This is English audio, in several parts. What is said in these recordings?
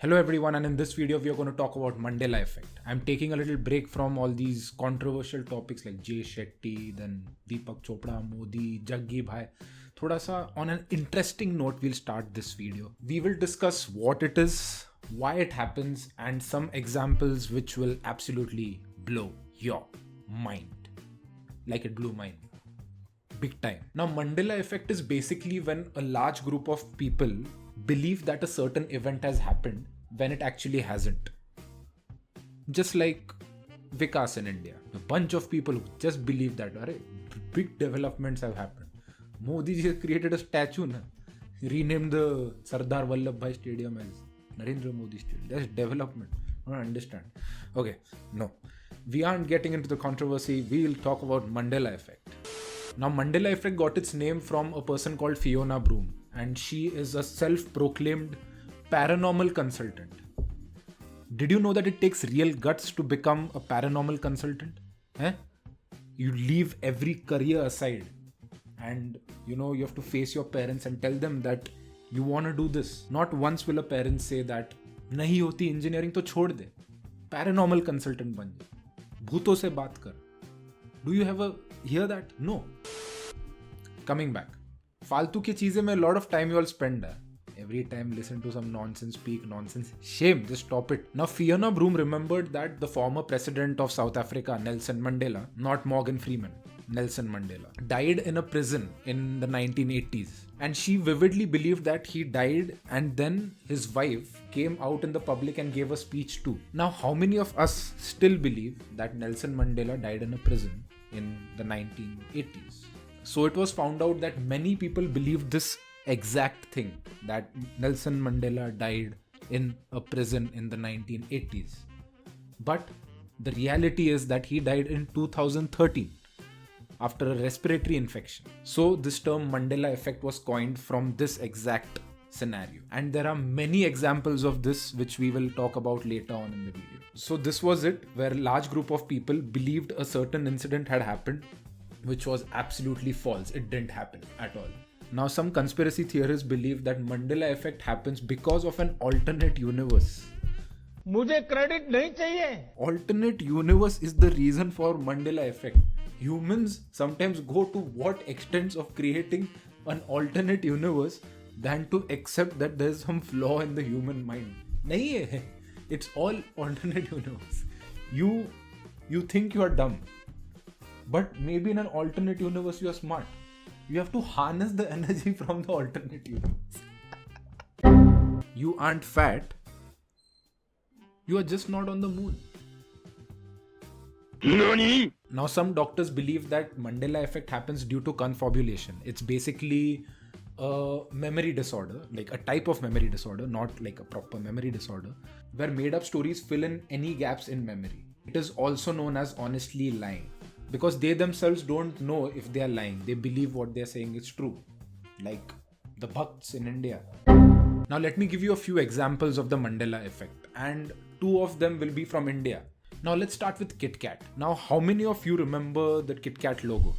Hello everyone, and in this video we are going to talk about Mandela Effect. I'm taking a little break from all these controversial topics like Jay Shetty, then Deepak Chopra, Modi, Jaggi Bhai. Thoda sa on an interesting note, we'll start this video. We will discuss what it is, why it happens, and some examples which will absolutely blow your mind. Like it blew mine. Big time. Now, Mandela Effect is basically when a large group of people believe that a certain event has happened when it actually hasn't. Just like Vikas in India. A bunch of people who just believe that big developments have happened. Modi ji has created a statue. He renamed the Sardar Vallabhbhai Stadium as Narendra Modi Stadium. That's development. I don't understand. Okay, no. We aren't getting into the controversy. We'll talk about Mandela Effect. Now, Mandela Effect got its name from a person called Fiona Broome, and she is a self-proclaimed paranormal consultant. Did you know that it takes real guts to become a paranormal consultant? You leave every career aside and you have to face your parents and tell them that you want to do this. Not once will a parent say that nahi hoti engineering to chhod de. Paranormal consultant ban ja. Bhooton se baat kar. Do you ever hear that? No. Coming back. फालतू की चीजें में lot of time you all spend there. Every time listen to some nonsense, speak nonsense. Shame, just stop it. Now Fiona Broome remembered that the former president of South Africa, Nelson Mandela, not Morgan Freeman, Nelson Mandela, died in a prison in the 1980s. And she vividly believed that he died and then his wife came out in the public and gave a speech too. Now how many of us still believe that Nelson Mandela died in a prison in the 1980s? So it was found out that many people believed this exact thing, that Nelson Mandela died in a prison in the 1980s. But the reality is that he died in 2013 after a respiratory infection. So this term Mandela Effect was coined from this exact scenario. And there are many examples of this which we will talk about later on in the video. So this was it, where a large group of people believed a certain incident had happened, which was absolutely false. It didn't happen at all. Now, some conspiracy theorists believe that Mandela Effect happens because of an alternate universe. मुझे credit नहीं चाहिए. Alternate universe is the reason for Mandela Effect. Humans sometimes go to what extents of creating an alternate universe than to accept that there's some flaw in the human mind. नहीं है. It's all alternate universe. You think you are dumb. But maybe in an alternate universe you are smart. You have to harness the energy from the alternate universe. You aren't fat. You are just not on the moon. NANI? Now some doctors believe that Mandela Effect happens due to confabulation. It's basically a memory disorder, like a type of memory disorder, not like a proper memory disorder, where made up stories fill in any gaps in memory. It is also known as honestly lying. Because they themselves don't know if they are lying. They believe what they are saying is true. Like the Bhakts in India. Now let me give you a few examples of the Mandela Effect. And two of them will be from India. Now let's start with Kit Kat. Now how many of you remember the Kit Kat logo?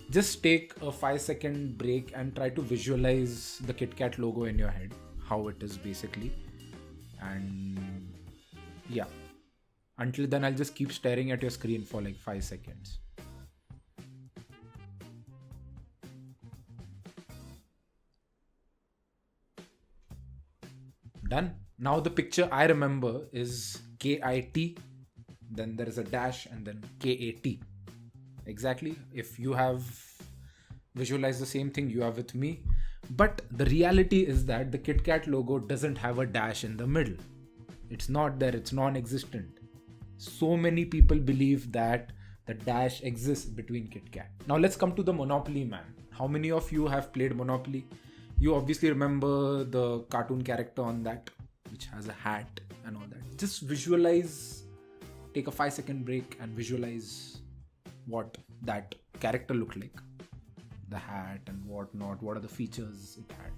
Just take a 5-second break and try to visualize the Kit Kat logo in your head. How it is basically. And yeah. Until then, I'll just keep staring at your screen for like 5 seconds. Done. Now the picture I remember is KIT, then there is a dash and then KAT. Exactly. If you have visualized the same thing, you are with me. But the reality is that the Kit Kat logo doesn't have a dash in the middle. It's not there. It's non-existent. So many people believe that the dash exists between Kit Kat. Now let's come to the Monopoly Man. How many of you have played Monopoly? You obviously remember the cartoon character on that, which has a hat and all that. Just visualize, take a 5-second break and visualize what that character looked like. The hat and whatnot, what are the features it had.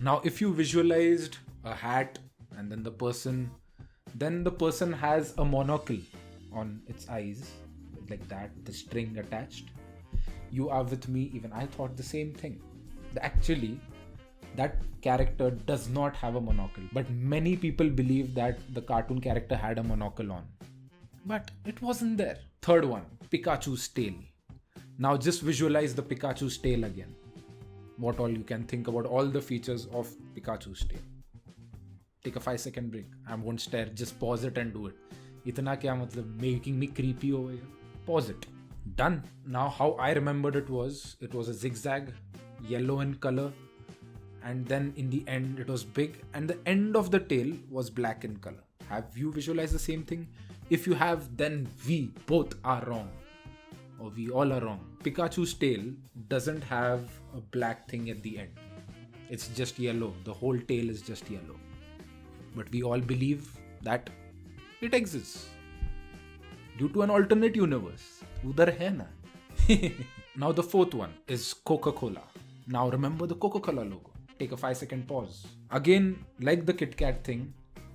Now if you visualized a hat and then the person has a monocle on its eyes, like that, with a string attached. You are with me, even I thought the same thing. Actually, that character does not have a monocle. But many people believe that the cartoon character had a monocle on. But it wasn't there. Third one, Pikachu's tail. Now just visualize the Pikachu's tail again. What all you can think about all the features of Pikachu's tail. Take a 5-second break. I won't stare. Just pause it and do it. Itna kya matlab, making me creepy over here. Pause it. Done. Now how I remembered it was a zigzag, yellow in color, and then in the end it was big, and the end of the tail was black in color. Have you visualized the same thing? If you have, then we both are wrong. Or we all are wrong. Pikachu's tail doesn't have a black thing at the end. It's just yellow. The whole tail is just yellow. But we all believe that it exists. Due to an alternate universe. Udhar hai na. Now the fourth one is Coca-Cola. Now remember the Coca-Cola logo. Take a 5-second pause. Again, like the Kit Kat thing,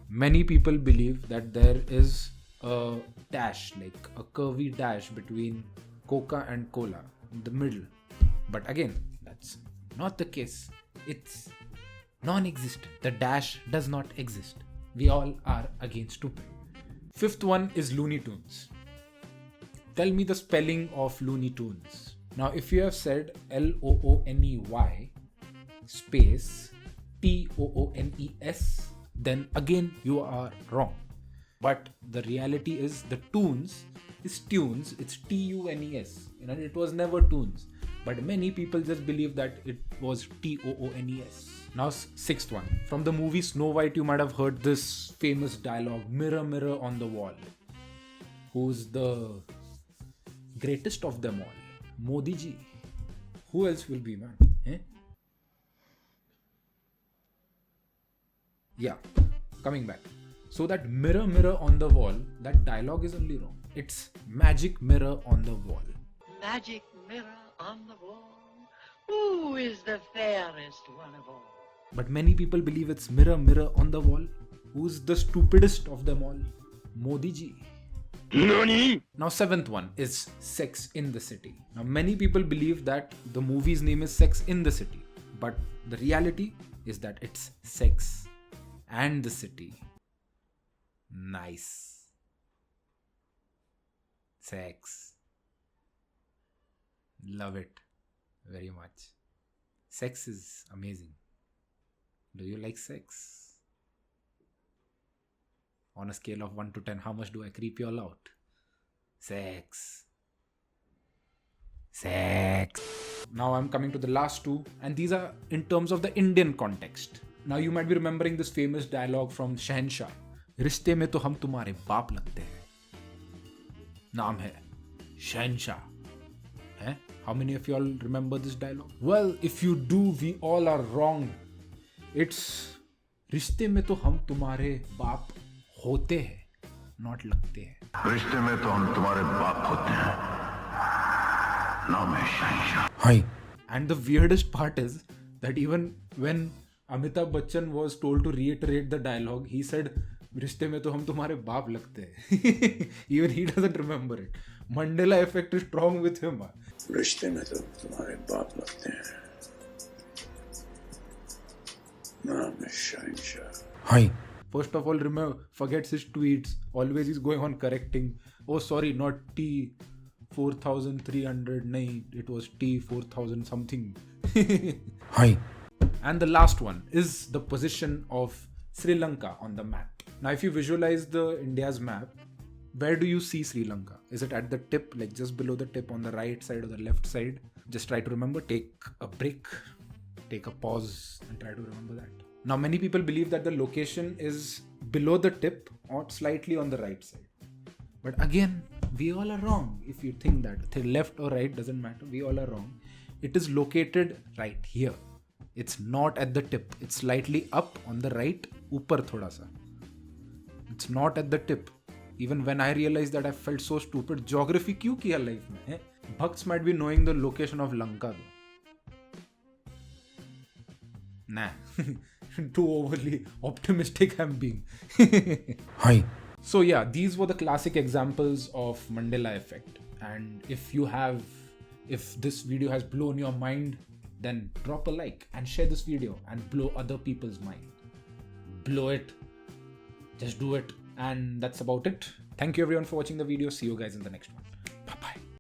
many people believe that there is a dash, like a curvy dash between Coca and Cola in the middle. But again, that's not the case. It's non-existent. The dash does not exist. We all are again stupid. Fifth one is Looney Tunes. Tell me the spelling of Looney Tunes. Now, if you have said Looney space Toones, then again you are wrong. But the reality is the tunes is tunes, it's Tunes. It was never tunes. But many people just believe that it was Toons. Now, sixth one. From the movie Snow White, you might have heard this famous dialogue, mirror, mirror on the wall. Who's the greatest of them all? Modi ji. Who else will be, man? Yeah, coming back. So that mirror, mirror on the wall, that dialogue is only wrong. It's magic mirror on the wall. Magic mirror on the wall. Who is the fairest one of all? But many people believe it's mirror, mirror on the wall. Who's the stupidest of them all? Modi ji. NANI? Now, seventh one is Sex in the City. Now, many people believe that the movie's name is Sex in the City. But the reality is that it's Sex and the City. Nice. Sex. Love it very much. Sex is amazing. Do you like sex? On a scale of 1 to 10, how much do I creep you all out? Sex. Sex. Now I'm coming to the last two, and these are in terms of the Indian context. Now you might be remembering this famous dialogue from Shahenshah. रिश्ते में तो हम तुम्हारे बाप लगते हैं. नाम है Shahenshah. How many of you all remember this dialogue? Well, if you do, we all are wrong. It's रिश्ते में तो हम तुम्हारे बाप होते हैं, not लगते हैं. रिश्ते में तो हम तुम्हारे बाप होते हैं, नाम है शहंशाह. Hi. And the weirdest part is that even when Amitabh Bachchan was told to reiterate the dialogue, he said, रिश्ते में तो हम तुम्हारे बाप लगते हैं. Even he doesn't remember it. Mandela Effect is strong with him. रिश्ते में तो तुम्हारे बाप लगते हैं, नाम है शहंशाह. Hi. First of all, remember, forgets his tweets. Always he's going on correcting. Oh, sorry, not T 4300. Nahin, it was T 4000 something. Hi. And the last one is the position of Sri Lanka on the map. Now, if you visualize the India's map, where do you see Sri Lanka? Is it at the tip, like just below the tip on the right side or the left side? Just try to remember. Take a break, take a pause, and try to remember that. Now, many people believe that the location is below the tip or slightly on the right side. But again, we all are wrong. If you think that left or right doesn't matter, we all are wrong. It is located right here. It's not at the tip. It's slightly up on the right, upar thoda sa. It's not at the tip. Even when I realized that, I felt so stupid. Geography kyun kiya life mein? Bhakts might be knowing the location of Lanka though. Nah. Too overly optimistic I'm being. Hi. So yeah, these were the classic examples of Mandela Effect. And if this video has blown your mind, then drop a like and share this video and blow other people's mind. Blow it. Just do it. And that's about it. Thank you everyone for watching the video. See you guys in the next one.